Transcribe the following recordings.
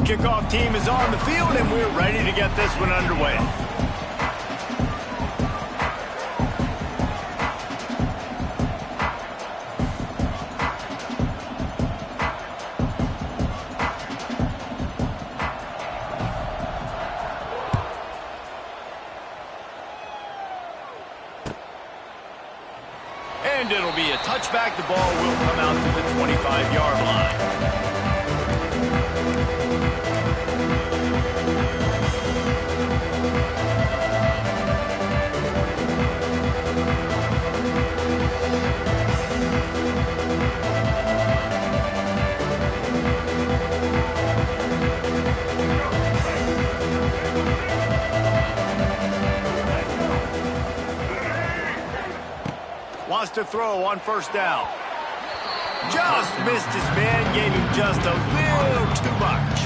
Kickoff team is on the field, and we're ready to get this one underway. And it'll be a touchback. The ball will come out to the 25-yard line. Wants to throw on first down. Just missed his man, gave him just a little too much.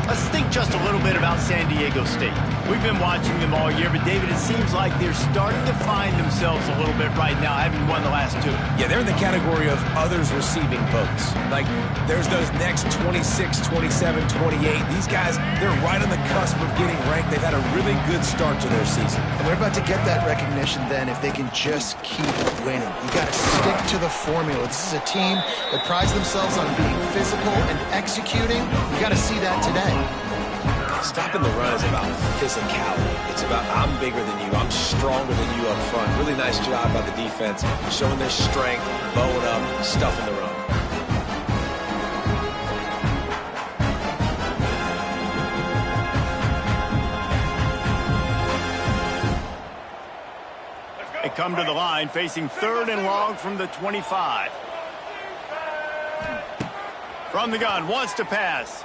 Let's think just a little bit about San Diego State. We've been watching them all year, but David, it seems like they're starting to find themselves a little bit right now, having won the last two. Yeah, they're in the category of others receiving votes. Like, there's those next 26, 27, 28. These guys, they're right on the cusp of getting ranked. They've had a really good start to their season. And they're about to get that recognition then if they can just keep winning. You got to stick to the formula. This is a team that prides themselves on being physical and executing. You got to see that today. Stopping the run is about physicality. It's about I'm bigger than you. I'm stronger than you up front. Really nice job by the defense, showing their strength, bowing up, stuffing the run. They come to the line facing 3rd and long from the 25. From the gun, wants to pass.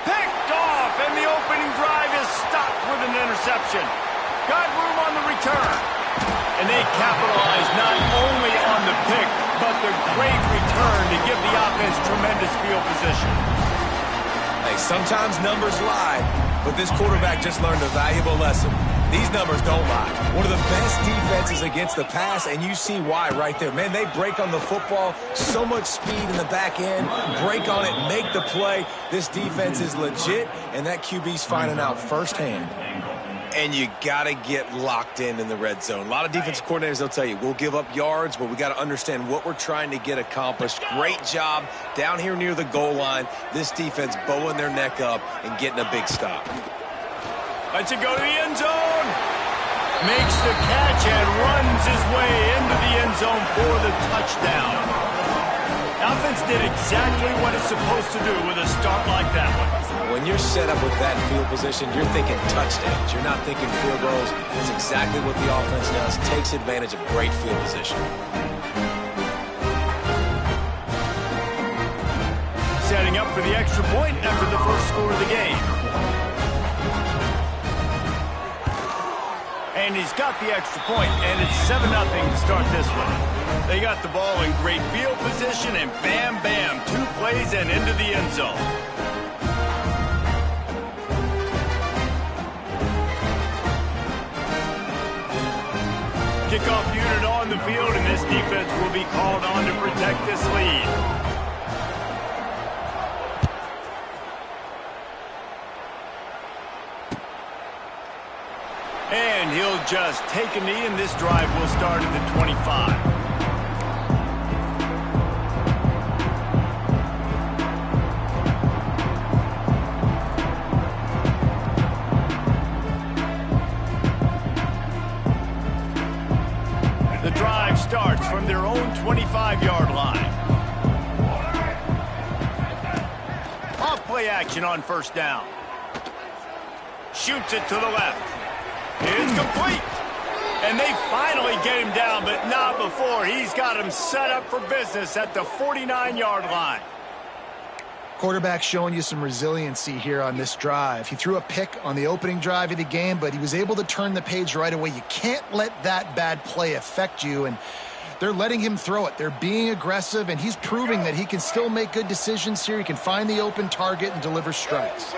Picked off, and the opening drive is stopped with an interception. Got room on the return. And they capitalize not only on the pick, but the great return to give the offense tremendous field position. Hey, sometimes numbers lie, but this quarterback just learned a valuable lesson. These numbers don't lie. One of the best defenses against the pass, and you see why right there. Man, they break on the football, so much speed in the back end, break on it, make the play. This defense is legit, and that QB's finding out firsthand. And you got to get locked in the red zone. A lot of defensive coordinators, they'll tell you, we'll give up yards, but we got to understand what we're trying to get accomplished. Great job down here near the goal line. This defense bowing their neck up and getting a big stop. Lets it go to the end zone. Makes the catch and runs his way into the end zone for the touchdown. The offense did exactly what it's supposed to do with a start like that one. When you're set up with that field position, you're thinking touchdowns. You're not thinking field goals. That's exactly what the offense does. Takes advantage of great field position. Setting up for the extra point after the first score of the game. And he's got the extra point, and it's 7-0 to start this one. They got the ball in great field position, and bam, bam, 2 plays and into the end zone. Kickoff unit on the field, and this defense will be called on to protect this lead. And he'll just take a knee, and this drive will start at the 25. The drive starts from their own 25-yard line. Off play action on first down. Shoots it to the left. It's complete. And they finally get him down, but not before. He's got him set up for business at the 49-yard line. Quarterback showing you some resiliency here on this drive. He threw a pick on the opening drive of the game, but he was able to turn the page right away. You can't let that bad play affect you, and they're letting him throw it. They're being aggressive, and he's proving that he can still make good decisions here. He can find the open target and deliver strikes.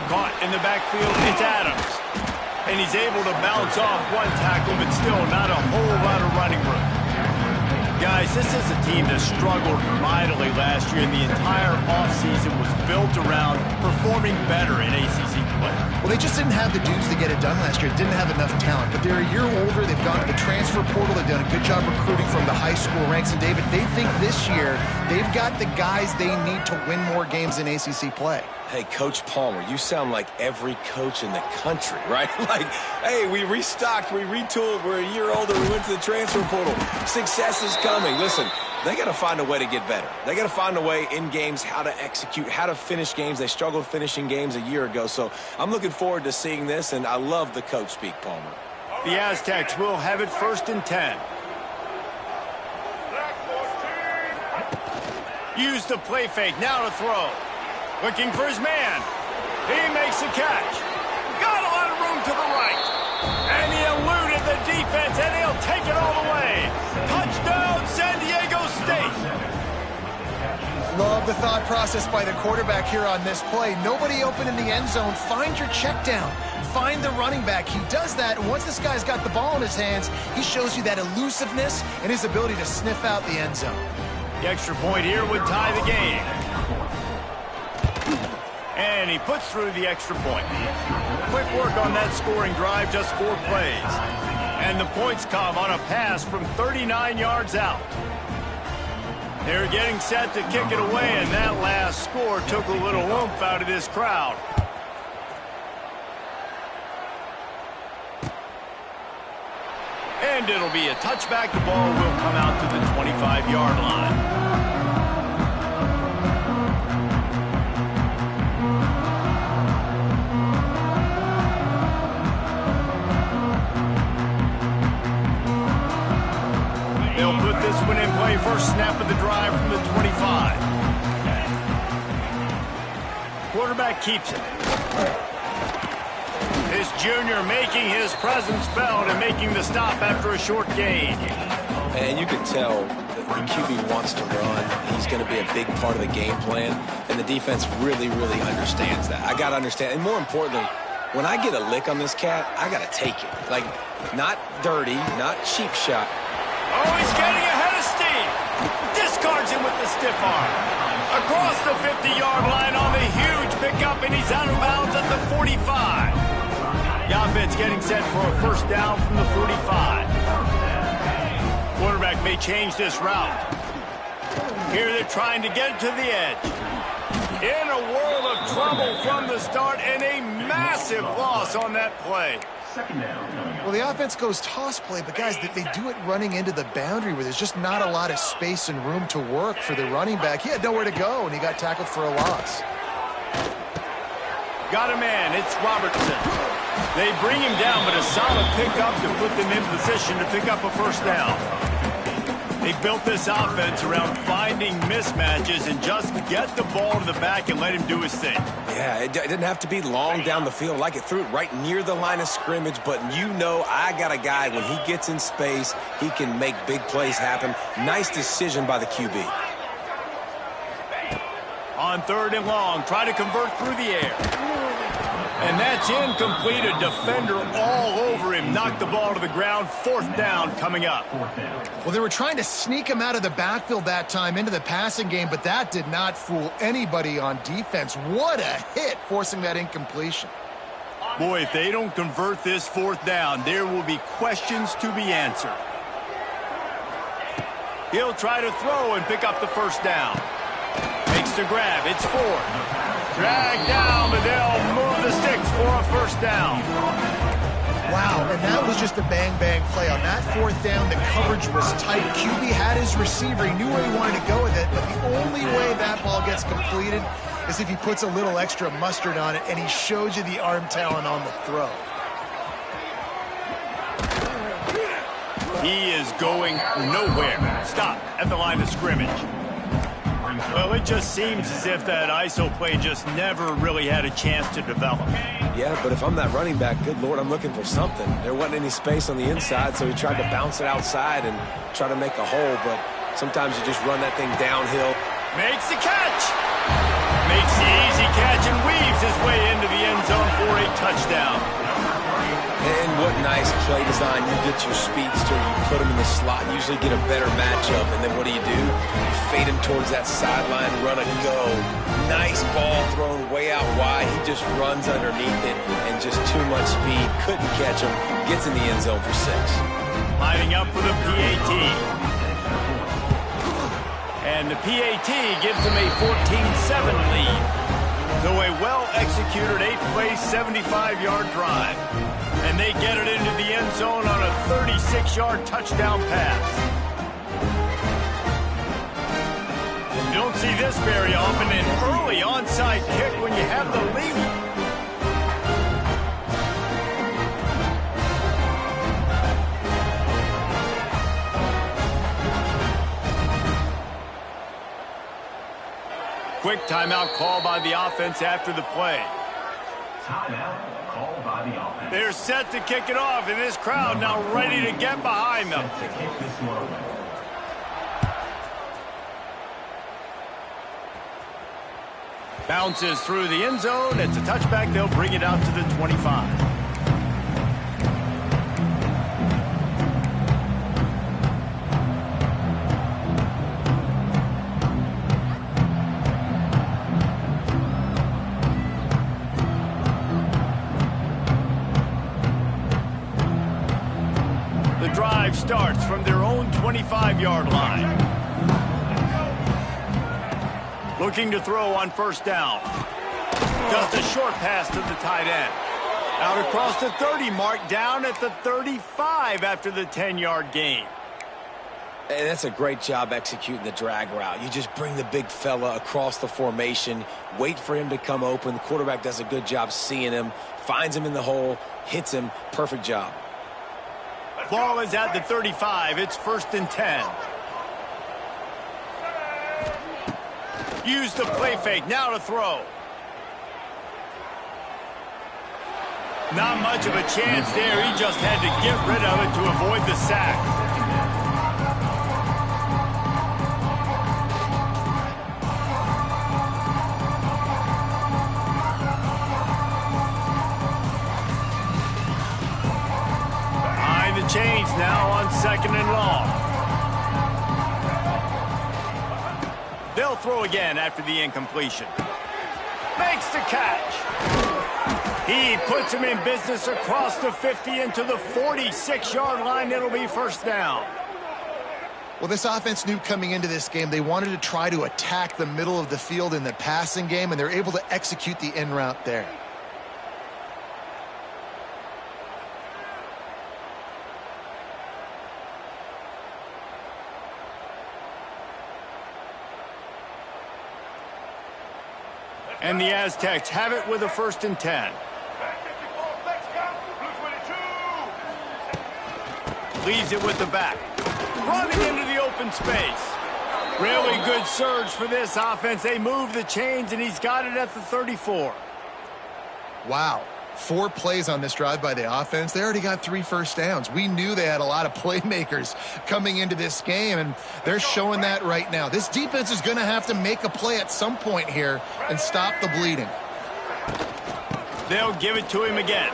Caught in the backfield, it's Adams. And he's able to bounce off one tackle, but still not a whole lot of running room. Guys, this is a team that struggled mightily last year, and the entire offseason was built around performing better in ACC play. Well, they just didn't have the dudes to get it done last year. Didn't have enough talent. But they're a year older. They've gone to the transfer portal. They've done a good job recruiting from the high school ranks. And, David, they think this year they've got the guys they need to win more games in ACC play. Hey, Coach Palmer, you sound like every coach in the country, right? Like, hey, we restocked, we retooled, we're a year older, we went to the transfer portal. Success is coming. Listen, they got to find a way to get better. They got to find a way in games how to execute, how to finish games. They struggled finishing games a year ago. So I'm looking forward to seeing this, and I love the coach speak, Palmer. The Aztecs will have it 1st and 10. Use the play fake, now to throw. Looking for his man. He makes the catch. Got a lot of room to the right. And he eluded the defense, and he'll take it all the way. Touchdown, San Diego State. Love the thought process by the quarterback here on this play. Nobody open in the end zone. Find your check down. Find the running back. He does that, and once this guy's got the ball in his hands, he shows you that elusiveness and his ability to sniff out the end zone. The extra point here would tie the game. And he puts through the extra point. Quick work on that scoring drive, just 4 plays. And the points come on a pass from 39 yards out. They're getting set to kick it away, and that last score took a little oomph out of this crowd. And it'll be a touchback. The ball will come out to the 25-yard line. They'll put this one in play. First snap of the drive from the 25. Quarterback keeps it. This junior making his presence felt and making the stop after a short gain. And you can tell the QB wants to run. He's going to be a big part of the game plan. And the defense really, really understands that. I got to understand. And more importantly, when I get a lick on this cat, I got to take it. Like, not dirty, not cheap shot. Oh, he's getting ahead of steam. Discards him with the stiff arm. Across the 50-yard line on the huge pickup, and he's out of bounds at the 45. The offense getting set for a first down from the 45. Quarterback may change this route. Here they're trying to get it to the edge. In a world of trouble from the start, and a massive loss on that play. Well, the offense goes toss play, but guys, they do it running into the boundary where there's just not a lot of space and room to work for the running back. He had nowhere to go, and he got tackled for a loss. Got a man. It's Robertson. They bring him down, but a solid pickup to put them in position to pick up a first down. They built this offense around finding mismatches and just get the ball to the back and let him do his thing. Yeah, it didn't have to be long down the field. Like, it threw it right near the line of scrimmage, but you know I got a guy, when he gets in space, he can make big plays happen. Nice decision by the QB. On 3rd and long, try to convert through the air. And that's incomplete. A defender all over him. Knocked the ball to the ground. 4th down coming up. Well, they were trying to sneak him out of the backfield that time into the passing game, but that did not fool anybody on defense. What a hit, forcing that incompletion. Boy, if they don't convert this 4th down, there will be questions to be answered. He'll try to throw and pick up the first down. Makes the grab. It's 4th. Drag down, but they'll move the sticks for a first down. Wow, and that was just a bang-bang play. On that 4th down, the coverage was tight. QB had his receiver. He knew where he wanted to go with it, but the only way that ball gets completed is if he puts a little extra mustard on it, and he showed you the arm talent on the throw. He is going nowhere. Stop at the line of scrimmage. Well, it just seems as if that ISO play just never really had a chance to develop. Yeah, but if I'm that running back, good Lord, I'm looking for something. There wasn't any space on the inside, so he tried to bounce it outside and try to make a hole, but sometimes you just run that thing downhill. Makes the catch. Makes the easy catch and weaves his way into the end zone for a touchdown. And what nice play design. You get your speedster, you put him in the slot, you usually get a better matchup. And then what do? You fade him towards that sideline, run and go. Nice ball thrown way out wide. He just runs underneath it and just too much speed. Couldn't catch him. Gets in the end zone for 6. Lining up for the PAT. And the PAT gives them a 14-7 lead. So a well-executed 8-play, 75-yard drive. And they get it into the end zone on a 36-yard touchdown pass. You don't see this very often, an early onside kick when you have the lead. Quick timeout call by the offense after the play. Timeout called by the offense. They're set to kick it off, and this crowd now ready to get behind them. Set to kick this one away. Bounces through the end zone. It's a touchback. They'll bring it out to the 25. The drive starts from their own 25-yard line. Looking to throw on first down. Just a short pass to the tight end. Out across the 30 mark, down at the 35 after the 10-yard gain. And that's a great job executing the drag route. You just bring the big fella across the formation, wait for him to come open. The quarterback does a good job seeing him, finds him in the hole, hits him. Perfect job. Ball is at the 35. It's 1st and 10. Use the play fake. Now to throw. Not much of a chance there. He just had to get rid of it to avoid the sack. Behind the chains now on 2nd and long. They'll throw again after the incompletion. Makes the catch. He puts him in business across the 50 into the 46-yard line. It'll be 1st down. Well, this offense knew coming into this game they wanted to try to attack the middle of the field in the passing game, and they're able to execute the in route there. And the Aztecs have it with a 1st and 10. Leaves it with the back. Running into the open space. Really good surge for this offense. They move the chains, and he's got it at the 34. Wow. 4 plays on this drive by the offense. They already got 3 first downs. We knew they had a lot of playmakers coming into this game, and they're showing that right now. This defense is going to have to make a play at some point here and stop the bleeding. They'll give it to him again.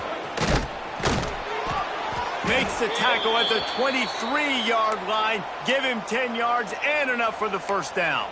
Makes the tackle at the 23-yard line. Give him 10 yards and enough for the 1st down.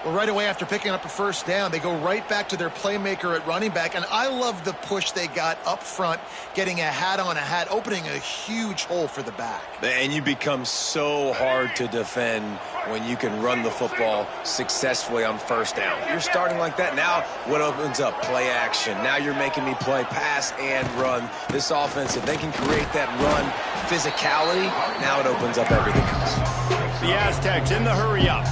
Well, right away after picking up a 1st down, they go right back to their playmaker at running back, and I love the push they got up front, getting a hat on a hat, opening a huge hole for the back. And you become so hard to defend when you can run the football successfully on 1st down. You're starting like that. Now what opens up? Play action. Now you're making me play pass and run. This offense, if they can create that run physicality, now it opens up everything else. The Aztecs in the hurry up.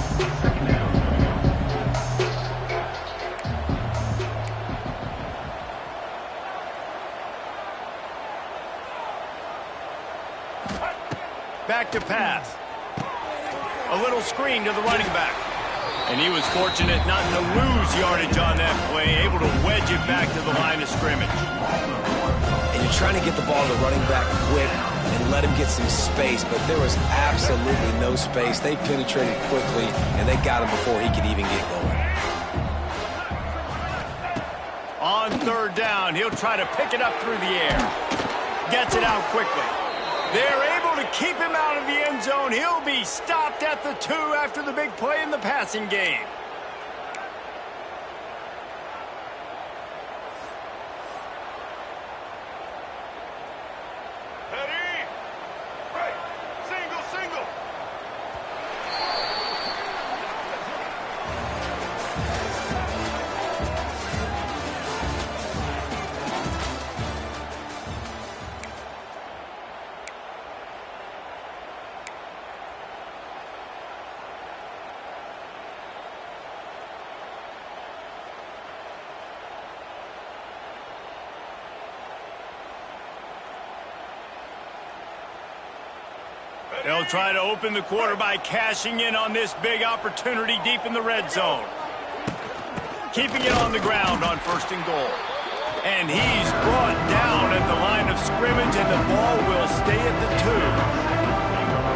Back to pass. A little screen to the running back. And he was fortunate not to lose yardage on that play, able to wedge it back to the line of scrimmage. And you're trying to get the ball to the running back quick and let him get some space, but there was absolutely no space. They penetrated quickly, and they got him before he could even get going. On 3rd down, he'll try to pick it up through the air. Gets it out quickly. They're able to keep him out of the end zone. He'll be stopped at the 2 after the big play in the passing game. They'll try to open the quarter by cashing in on this big opportunity deep in the red zone. Keeping it on the ground on 1st and goal. And he's brought down at the line of scrimmage, and the ball will stay at the 2.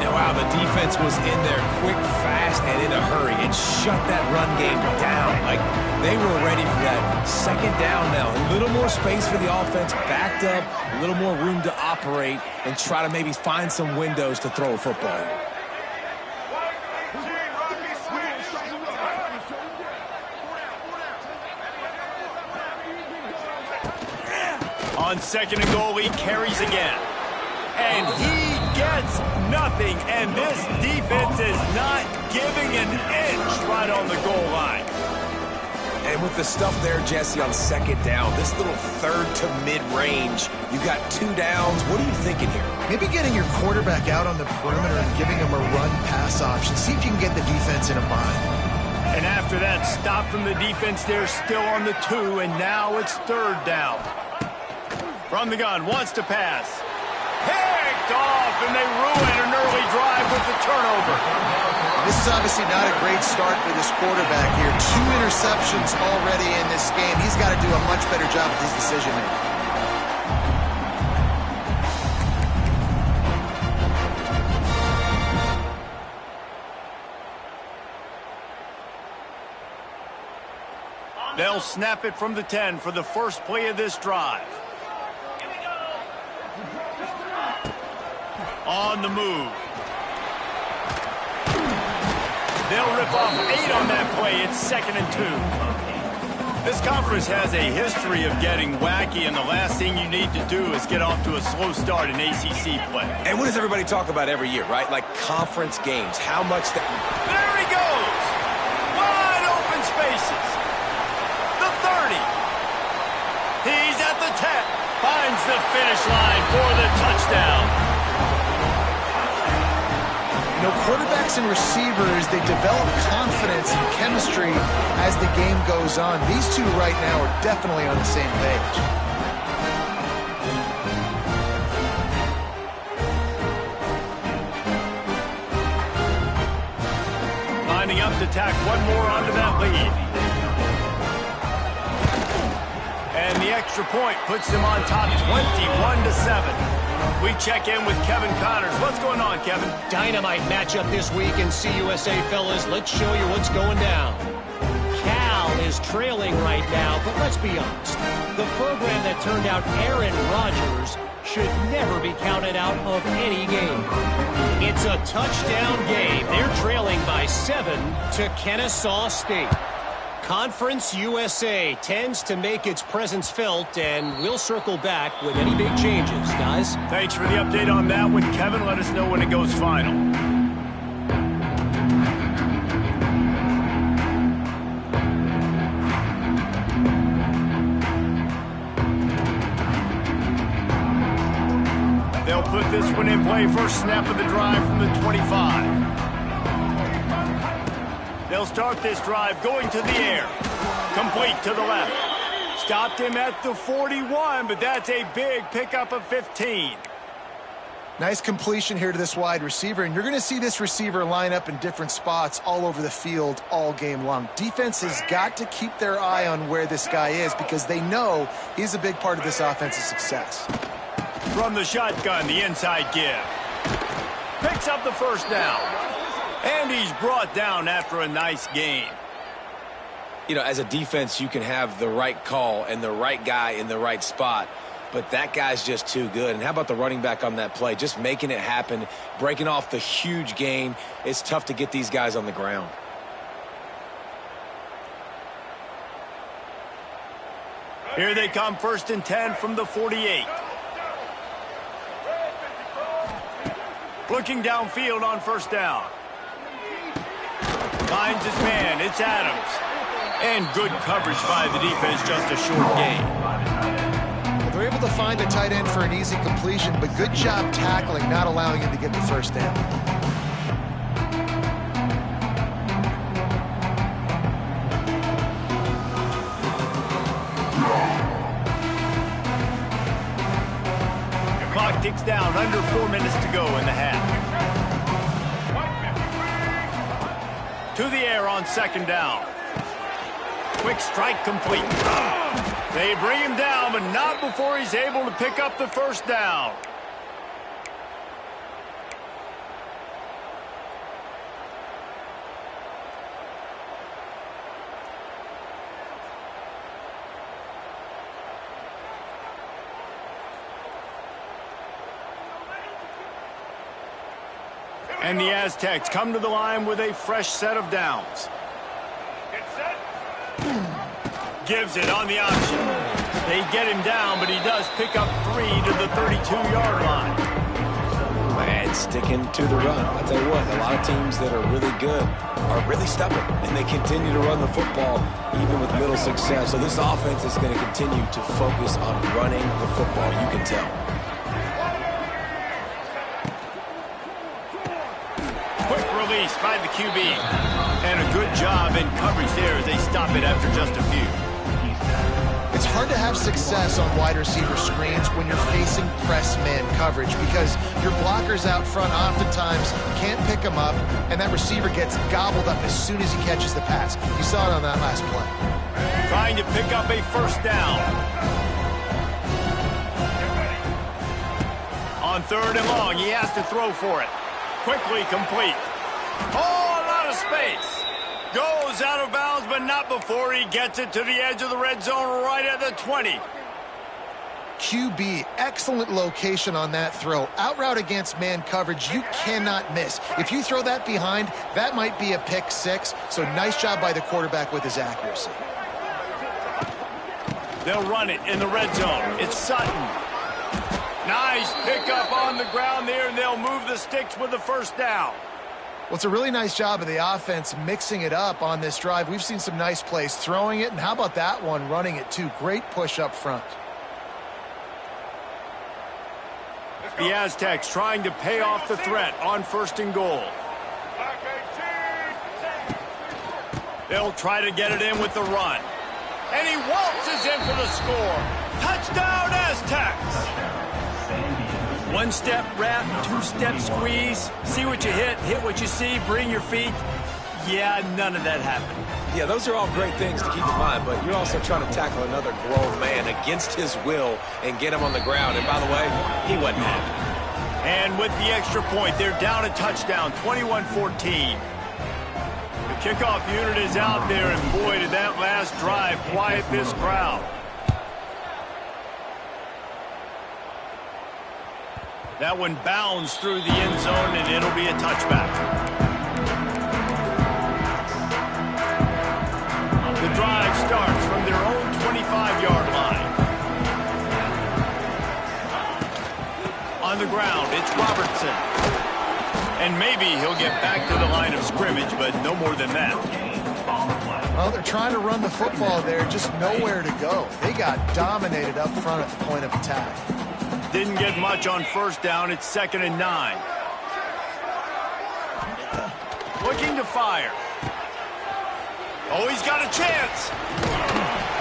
Now, wow, the defense was in there quick, fast, and in a hurry and shut that run game down. Like, they were ready for that 2nd down now. A little more space for the offense, backed up, a little more room to operate and try to maybe find some windows to throw a football. On 2nd and goal, he carries again. And he gets nothing, and this defense is not giving an inch right on the goal line. And with the stuff there, Jesse, on 2nd down, this little 3rd to mid-range, you got 2 downs. What are you thinking here? Maybe getting your quarterback out on the perimeter and giving him a run-pass option. See if you can get the defense in a bind. And after that stop from the defense, they're still on the 2, and now it's 3rd down. From the gun, wants to pass. Picked off, and they ruin an early drive with the turnover. This is obviously not a great start for this quarterback here. 2 interceptions already in this game. He's got to do a much better job with his decision-making. They'll snap it from the 10 for the first play of this drive. On the move. They'll rip off 8 on that play. It's 2nd and 2. This conference has a history of getting wacky, and the last thing you need to do is get off to a slow start in ACC play. And what does everybody talk about every year, right? Like conference games. How much that... There he goes! Wide open spaces. The 30. He's at the 10. Finds the finish line for the touchdown. You know, quarterbacks and receivers, they develop confidence and chemistry as the game goes on. These two right now are definitely on the same page. Lining up to tack one more onto that lead. And the extra point puts them on top 21-7. We check in with Kevin Connors. What's going on, Kevin? Dynamite matchup this week in CUSA, fellas. Let's show you what's going down. Cal is trailing right now, but let's be honest. The program that turned out Aaron Rodgers should never be counted out of any game. It's a touchdown game. They're trailing by 7 to Kennesaw State. Conference USA tends to make its presence felt, and we'll circle back with any big changes, guys. Thanks for the update on that one, Kevin. Let us know when it goes final. They'll put this one in play. First snap of the drive from the 25. They'll start this drive going to the air. Complete to the left. Stopped him at the 41, but that's a big pickup of 15. Nice completion here to this wide receiver, and you're going to see this receiver line up in different spots all over the field all game long. Defense has got to keep their eye on where this guy is because they know he's a big part of this offense's success. From the shotgun, the inside give. Picks up the first down. And he's brought down after a nice game. You know, as a defense, you can have the right call and the right guy in the right spot. but that guy's just too good. And how about the running back on that play? Just making it happen, breaking off the huge gain. It's tough to get these guys on the ground. Here they come, 1st and 10 from the 48. Looking downfield on 1st down. Finds his man. It's Adams. And good coverage by the defense, just a short gain. Well, they're able to find a tight end for an easy completion, but good job tackling, not allowing him to get the 1st down. Clock ticks down, under 4 minutes to go in the half. To the air on 2nd down. Quick strike complete. They bring him down, but not before he's able to pick up the 1st down. And the Aztecs come to the line with a fresh set of downs. Gives it on the option. They get him down, but he does pick up 3 to the 32-yard line. Man, sticking to the run. I'll tell you what, a lot of teams that are really good are really stubborn, and they continue to run the football even with little success. So this offense is going to continue to focus on running the football, you can tell. Quick release by the QB. And a good job in coverage there as they stop it after just a few. It's hard to have success on wide receiver screens when you're facing press man coverage because your blockers out front oftentimes can't pick them up, and that receiver gets gobbled up as soon as he catches the pass. You saw it on that last play. Trying to pick up a 1st down. On 3rd and long, he has to throw for it. Quickly complete. Oh, a lot of space. Goes out of bounds, but not before he gets it to the edge of the red zone right at the 20. QB, excellent location on that throw. Out route against man coverage, you cannot miss. If you throw that behind, that might be a pick 6. So nice job by the quarterback with his accuracy. They'll run it in the red zone. It's Sutton. Nice pickup on the ground there, and they'll move the sticks with the 1st down. Well, it's a really nice job of the offense mixing it up on this drive. We've seen some nice plays throwing it, and how about that one running it too? Great push up front. The Aztecs trying to pay off the threat on 1st and goal. They'll try to get it in with the run. And he waltzes in for the score. Touchdown, Aztecs! 1-step wrap, 2-step squeeze. See what you hit what you see, bring your feet. Yeah, none of that happened. Yeah, those are all great things to keep in mind, but you're also trying to tackle another grown man against his will and get him on the ground. And by the way, he wasn't happy. And with the extra point, they're down a touchdown, 21-14. The kickoff unit is out there, and boy, did that last drive quiet this crowd. That one bounds through the end zone, and it'll be a touchback. The drive starts from their own 25-yard line. On the ground, it's Robertson. And maybe he'll get back to the line of scrimmage, but no more than that. Well, they're trying to run the football there, just nowhere to go. They got dominated up front at the point of attack. Didn't get much on 1st down. It's 2nd and 9. Looking to fire. Oh, he's got a chance.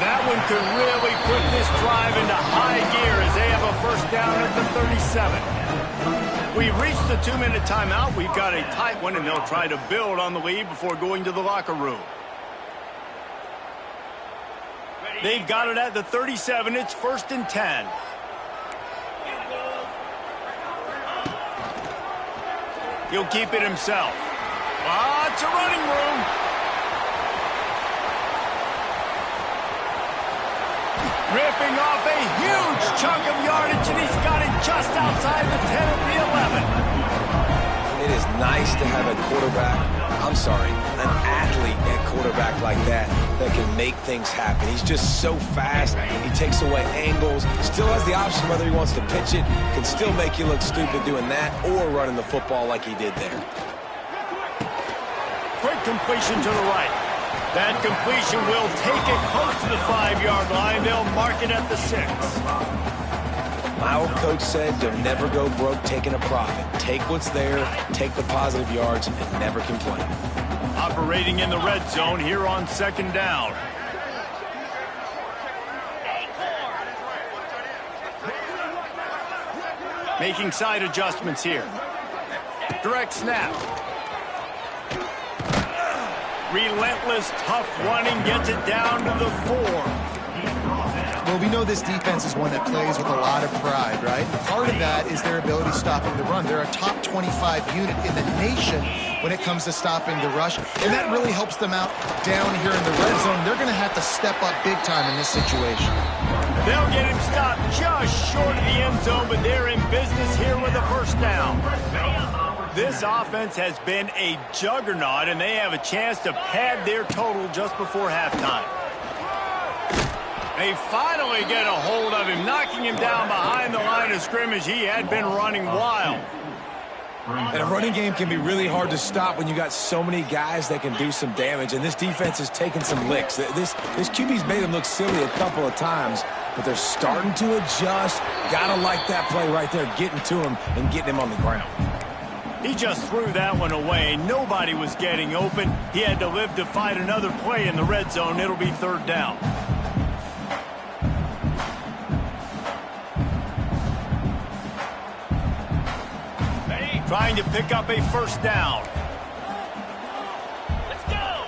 That one could really put this drive into high gear as they have a 1st down at the 37. We've reached the 2-minute timeout. We've got a tight one, and they'll try to build on the lead before going to the locker room. They've got it at the 37. It's 1st and 10. He'll keep it himself. Lots of running room. Ripping off a huge chunk of yardage, and he's got it just outside the 10 of the 11. It is nice to have an athlete at quarterback like that can make things happen. He's just so fast. He takes away angles, still has the option whether he wants to pitch it, can still make you look stupid doing that or running the football like he did there. Quick completion to the right. That completion will take it close to the 5-yard line. They'll mark it at the 6. My old coach said you'll never go broke taking a profit. Take what's there, take the positive yards, and never complain. Operating in the red zone here on 2nd down. Making side adjustments here. Direct snap. Relentless, tough running, gets it down to the 4. Well, we know this defense is one that plays with a lot of pride, right? Part of that is their ability stopping the run. They're a top 25 unit in the nation when it comes to stopping the rush, and that really helps them out down here in the red zone. They're going to have to step up big time in this situation. They'll get him stopped just short of the end zone, but they're in business here with a 1st down. This offense has been a juggernaut, and they have a chance to pad their total just before halftime. They finally get a hold of him, knocking him down behind the line of scrimmage. He had been running wild. And a running game can be really hard to stop when you got so many guys that can do some damage, and this defense has taken some licks. This QB's made them look silly a couple of times, but they're starting to adjust. Gotta like that play right there, getting to him and getting him on the ground. He just threw that one away. Nobody was getting open. He had to live to fight another play in the red zone. It'll be 3rd down. Trying to pick up a 1st down. Let's go.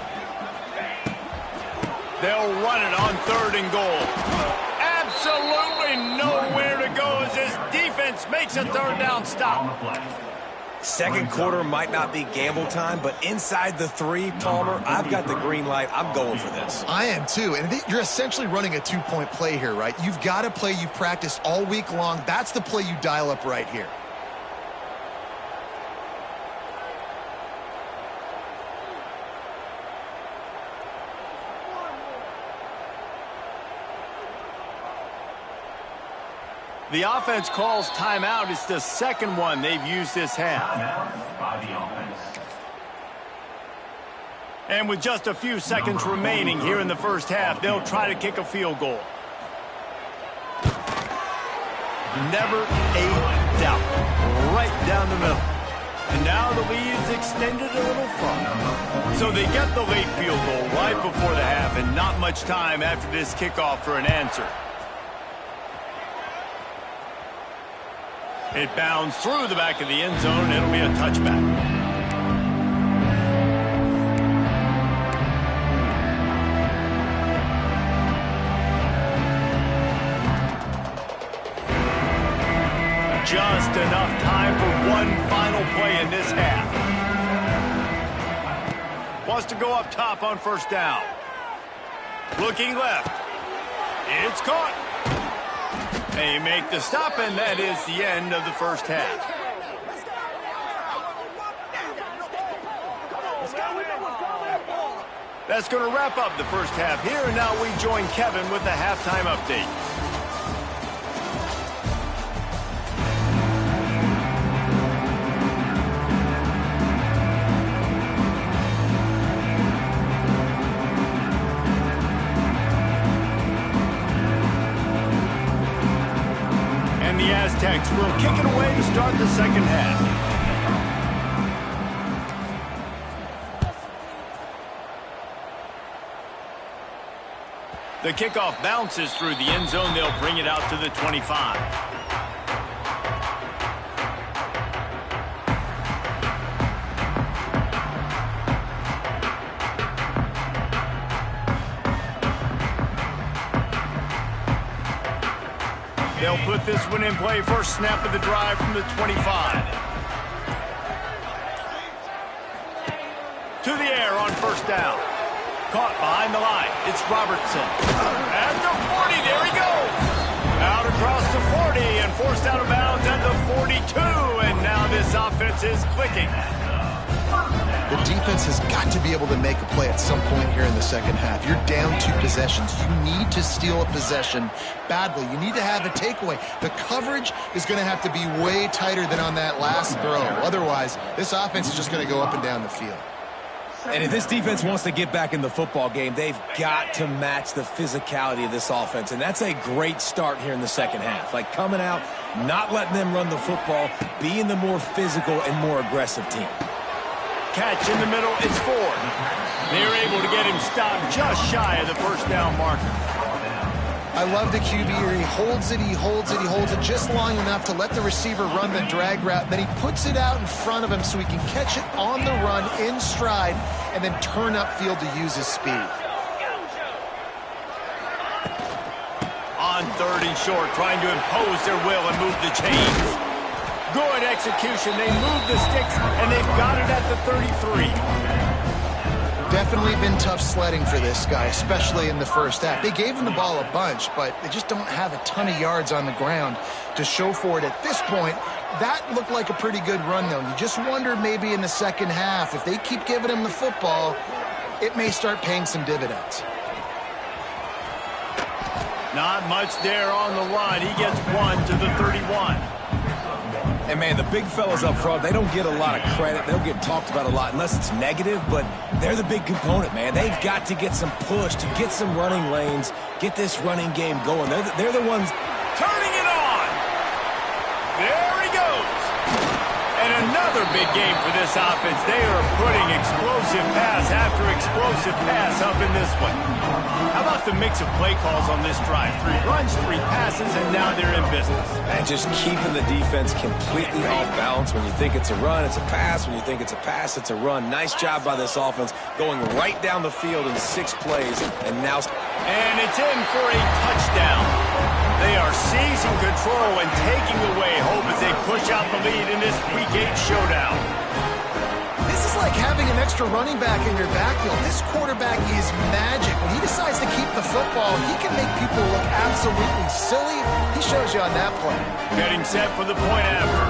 They'll run it on 3rd and goal. Absolutely nowhere to go as this defense makes a 3rd down stop. Second quarter might not be gamble time, but inside the 3, Palmer, I've got the green light. I'm going for this. I am too, and you're essentially running a 2-point play here, right? You've got a play you've practiced all week long. That's the play you dial up right here. The offense calls timeout. It's the 2nd one they've used this half. Timeout by the offense. And with just a few seconds remaining here in the 1st half, they'll try to kick a field goal. Never a doubt. Right down the middle. And now the lead is extended a little further. So they get the late field goal right before the half, and not much time after this kickoff for an answer. It bounds through the back of the end zone, and it'll be a touchback. Just enough time for one final play in this half. Wants to go up top on 1st down. Looking left. It's caught. They make the stop, and that is the end of the 1st half. That's going to wrap up the 1st half here, and now we join Kevin with the halftime update. The Aztecs will kick it away to start the 2nd half. The kickoff bounces through the end zone. They'll bring it out to the 25. They'll put this one in play. First snap of the drive from the 25. To the air on 1st down. Caught behind the line. It's Robertson. At the 40, there he goes. out across the 40 and forced out of bounds at the 42. And now this offense is clicking. The defense has got to be able to make a play at some point here in the second half. You're down 2 possessions. You need to steal a possession badly. You need to have a takeaway. The coverage is going to have to be way tighter than on that last throw. Otherwise, this offense is just going to go up and down the field. And if this defense wants to get back in the football game, they've got to match the physicality of this offense. And that's a great start here in the second half. Like coming out, not letting them run the football, being the more physical and more aggressive team. Catch in the middle, it's Ford. They're able to get him stopped just shy of the first down marker. I love the QB here. He holds it, he holds it, he holds it just long enough to let the receiver run the drag route. Then he puts it out in front of him so he can catch it on the run in stride and then turn upfield to use his speed. On 3rd and short, trying to impose their will and move the chains. Good execution. They move the sticks, and they've got it at the 33. Definitely been tough sledding for this guy, especially in the first half. They gave him the ball a bunch, but they just don't have a ton of yards on the ground to show for it at this point. That looked like a pretty good run, though. You just wonder maybe in the second half, if they keep giving him the football, it may start paying some dividends. Not much there on the run. He gets 1 to the 31. And, man, the big fellas up front, they don't get a lot of credit. They don't get talked about a lot unless it's negative, but they're the big component, man. They've got to get some push, to get some running lanes, get this running game going. They're the ones turning it on. There he goes. And another big game for this offense. They are putting explosive pass after explosive pass up in this one. How about the mix of play calls on this drive? 3 runs, 3 passes, and now they're in business. And just keeping the defense completely off balance. When you think it's a run, it's a pass. When you think it's a pass, it's a run. Nice job by this offense going right down the field in 6 plays. And now... And it's in for a touchdown. They are seizing control and taking away hope as they push out the lead in this Week 8 showdown. This is like having an extra running back in your backfield. This quarterback is magic. When he decides to keep the football, he can make people look absolutely silly. He shows you on that play. Getting set for the point after.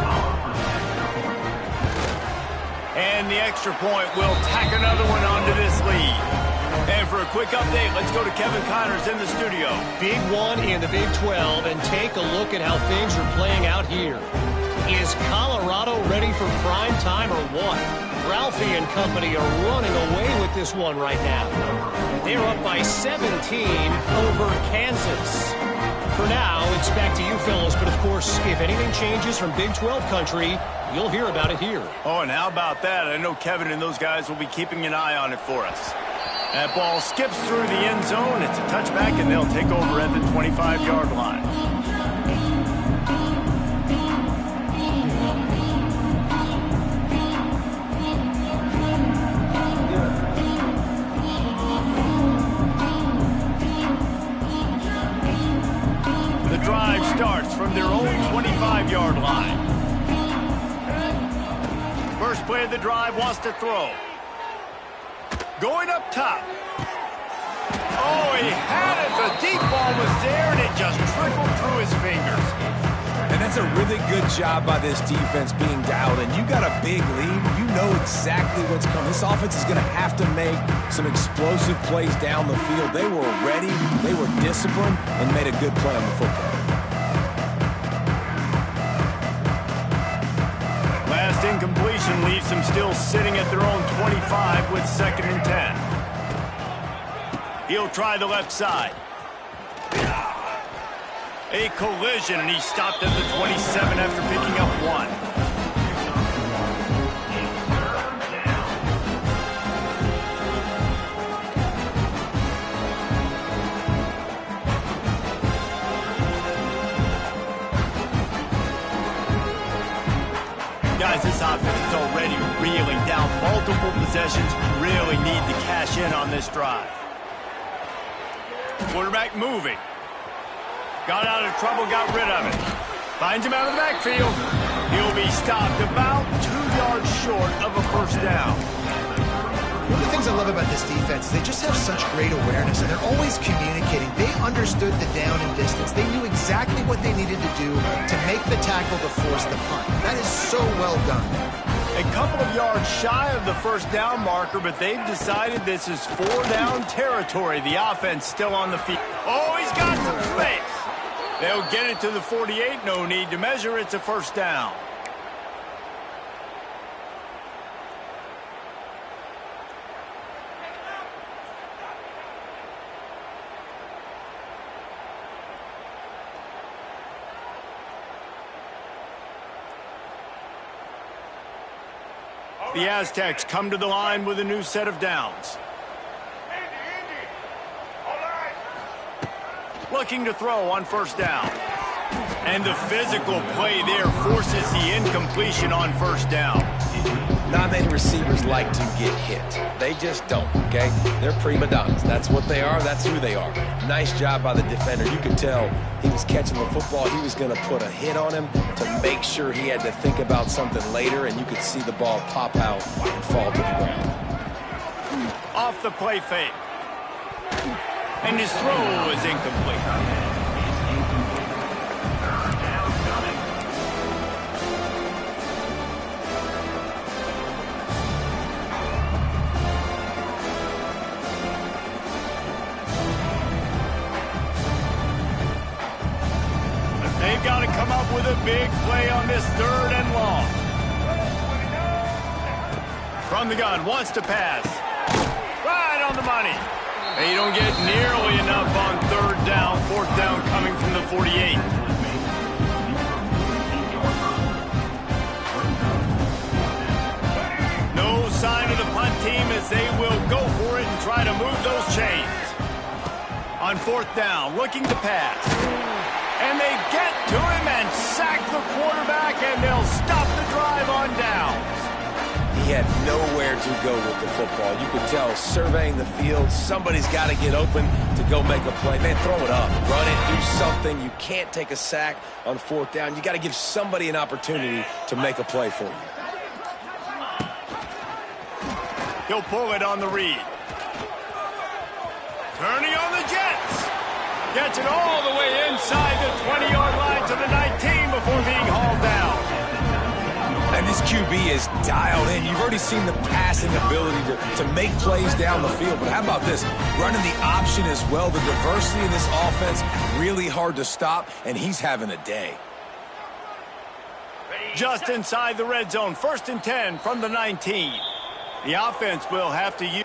And the extra point will tack another one onto this lead. And for a quick update, let's go to Kevin Connors in the studio. Big one in the Big 12, and take a look at how things are playing out here. Is Colorado ready for prime time or what? Ralphie and company are running away with this one right now. They're up by 17 over Kansas. For now, it's back to you fellas, but of course, if anything changes from Big 12 country, you'll hear about it here. Oh, and how about that? I know Kevin and those guys will be keeping an eye on it for us. That ball skips through the end zone. It's a touchback, and they'll take over at the 25-yard line. The drive starts from their own 25-yard line. First play of the drive wants to throw. Going up top. Oh, he had it. The deep ball was there, and it just trickled through his fingers. And that's a really good job by this defense being dialed in. You got a big lead. You know exactly what's coming. This offense is going to have to make some explosive plays down the field. They were ready, they were disciplined, and made a good play on the football. Last incompletion leaves them still sitting at their own 25 with 2nd and 10. He'll try the left side. A collision, and he stopped at the 27 after picking up 1. Guys, this offense is already reeling down multiple possessions. Really need to cash in on this drive. Quarterback moving. Got out of trouble, got rid of it. Finds him out of the backfield. He'll be stopped about 2 yards short of a first down. One of the things I love about this defense is they just have such great awareness, and they're always communicating. They understood the down and distance. They knew exactly what they needed to do to make the tackle to force the punt. That is so well done. A couple of yards shy of the first down marker, but they've decided this is 4-down territory. The offense still on the field. Oh, he's got some space. They'll get it to the 48. No need to measure. It's a first down. The Aztecs come to the line with a new set of downs. Looking to throw on first down. And the physical play there forces the incompletion on first down. Not many receivers like to get hit. They just don't, okay? They're prima donnas. That's what they are. That's who they are. Nice job by the defender. You could tell he was catching the football. He was going to put a hit on him to make sure he had to think about something later, and you could see the ball pop out and fall to the ground. Off the play fake. And his throw is incomplete. They've got to come up with a big play on this 3rd and long. From the gun, wants to pass. Right on the money. They don't get nearly enough on 3rd down. 4th down coming from the 48. No sign of the punt team as they will go for it and try to move those chains. On 4th down, looking to pass. And they get to him and sack the quarterback, and they'll stop the drive on downs. He had nowhere to go with the football. You could tell, surveying the field, somebody's got to get open to go make a play. Man, throw it up, run it, do something. You can't take a sack on 4th down. You got to give somebody an opportunity to make a play for you. He'll pull it on the read. Turning on the Jets. Gets it all the way inside the 20-yard line to the 19 before being hauled down. And this QB is dialed in. You've already seen the passing ability to make plays down the field. But how about this? Running the option as well. The diversity in this offense, really hard to stop, and he's having a day. Just inside the red zone. 1st and 10 from the 19. The offense will have to use...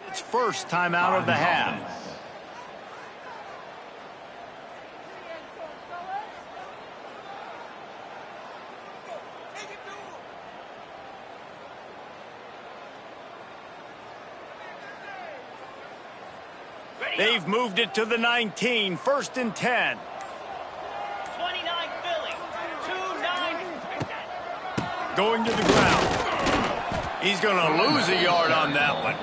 It's first time out of the half. They've moved it to the 19, 1st and 10. 29 Philly. 2-9. Going to the ground. He's going to lose a yard on that one.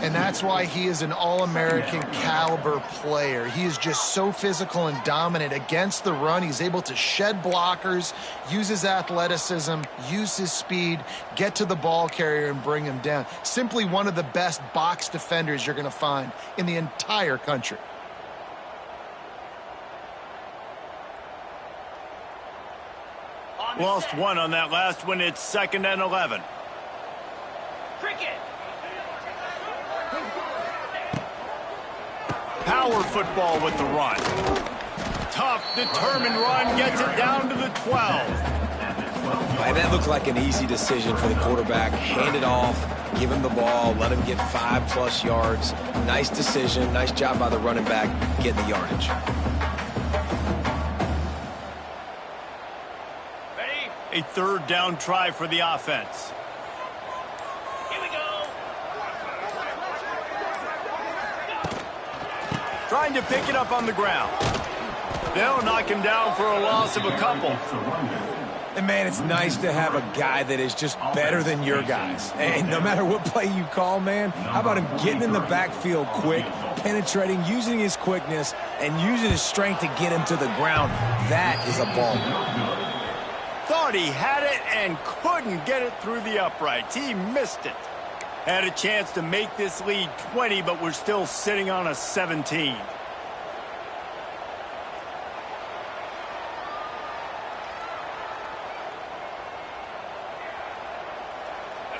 And that's why he is an All-American caliber player. He is just so physical and dominant against the run. He's able to shed blockers, use his athleticism, use his speed, get to the ball carrier and bring him down. Simply one of the best box defenders you're going to find in the entire country. Lost one on that last one. It's 2nd and 11. Cricket. Power football with the run. Tough, determined run, gets it down to the 12. And that looked like an easy decision for the quarterback. Hand it off, give him the ball, let him get 5+ yards. Nice decision, nice job by the running back getting the yardage. Ready? A 3rd down try for the offense. Here we go. Trying to pick it up on the ground. They'll knock him down for a loss of a couple. And, man, it's nice to have a guy that is just better than your guys. And no matter what play you call, man, how about him getting in the backfield quick, penetrating, using his quickness, and using his strength to get him to the ground. That is a ball. Thought he had it and couldn't get it through the uprights. He missed it. Had a chance to make this lead 20, but we're still sitting on a 17.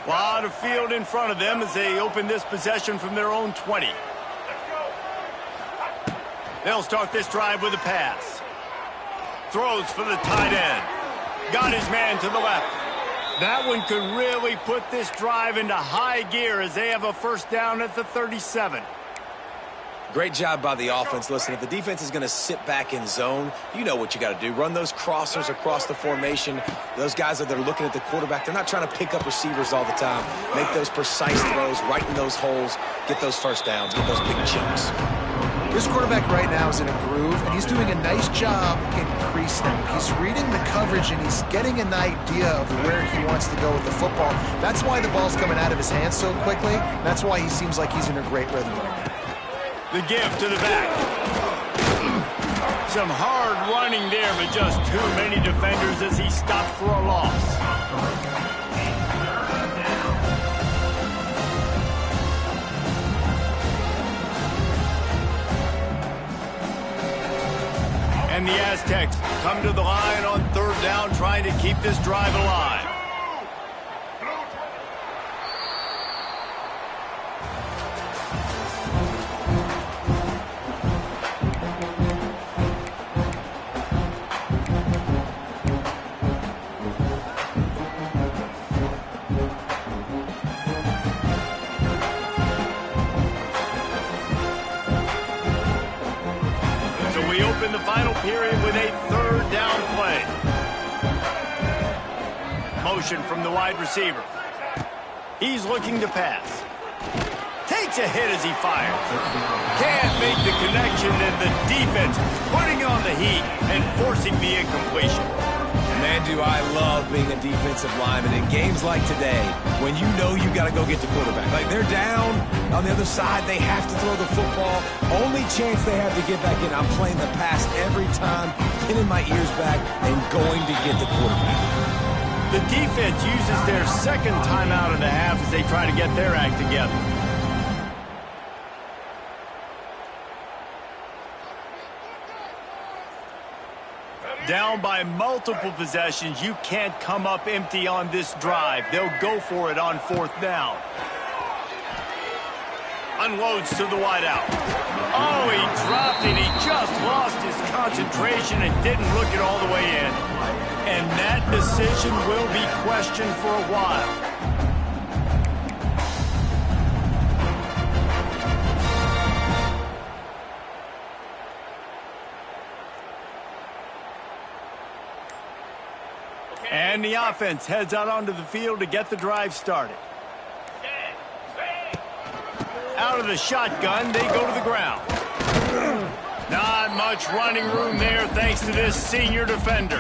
A lot of field in front of them as they open this possession from their own 20. They'll start this drive with a pass. Throws for the tight end. Got his man to the left. That one could really put this drive into high gear as they have a 1st down at the 37. Great job by the offense. Listen, if the defense is going to sit back in zone, you know what you got to do. Run those crossers across the formation. Those guys that are looking at the quarterback, they're not trying to pick up receivers all the time. Make those precise throws, right in those holes, get those 1st downs, get those big chunks. This quarterback right now is in a groove, and he's doing a nice job in pre-snap. He's reading the coverage, and he's getting an idea of where he wants to go with the football. That's why the ball's coming out of his hands so quickly. That's why he seems like he's in a great rhythm right now. The give to the back. Some hard running there, but just too many defenders as he stopped for a loss. And the Aztecs come to the line on 3rd down, trying to keep this drive alive. In the final period with a 3rd down play. Motion from the wide receiver. He's looking to pass. Takes a hit as he fires. Can't make the connection, and the defense putting on the heat and forcing the incompletion. Man, do I love being a defensive lineman in games like today when you know you got to go get the quarterback. Like, they're down on the other side. They have to throw the football. Only chance they have to get back in. I'm playing the pass every time, pinning my ears back, and going to get the quarterback. The defense uses their 2nd timeout of the half as they try to get their act together. Down by multiple possessions, you can't come up empty on this drive. They'll go for it on 4th down. Unloads to the wideout. Oh, he dropped it. He just lost his concentration and didn't look it all the way in. And that decision will be questioned for a while. And the offense heads out onto the field to get the drive started. Out of the shotgun, they go to the ground. Not much running room there thanks to this senior defender.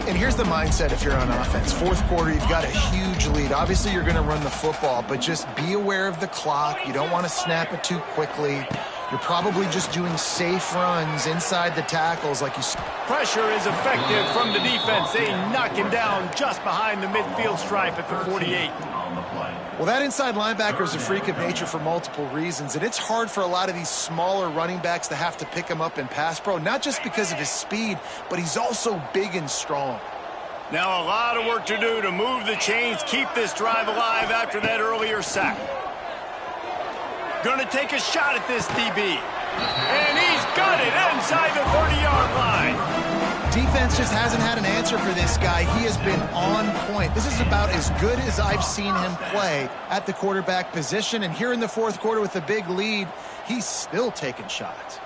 And here's the mindset if you're on offense. Fourth quarter, you've got a huge lead. Obviously, you're going to run the football, but just be aware of the clock. You don't want to snap it too quickly. You're probably just doing safe runs inside the tackles like you said. Pressure is effective from the defense. They knock him down just behind the midfield stripe at the 48. On the play. Well, that inside linebacker is a freak of nature for multiple reasons, and it's hard for a lot of these smaller running backs to have to pick him up in pass pro, not just because of his speed, but he's also big and strong. Now a lot of work to do to move the chains, keep this drive alive after that earlier sack. Going to take a shot at this DB. And he's got it inside the 30-yard line. Defense just hasn't had an answer for this guy. He has been on point. This is about as good as I've seen him play at the quarterback position. And here in the fourth quarter with a big lead, he's still taking shots.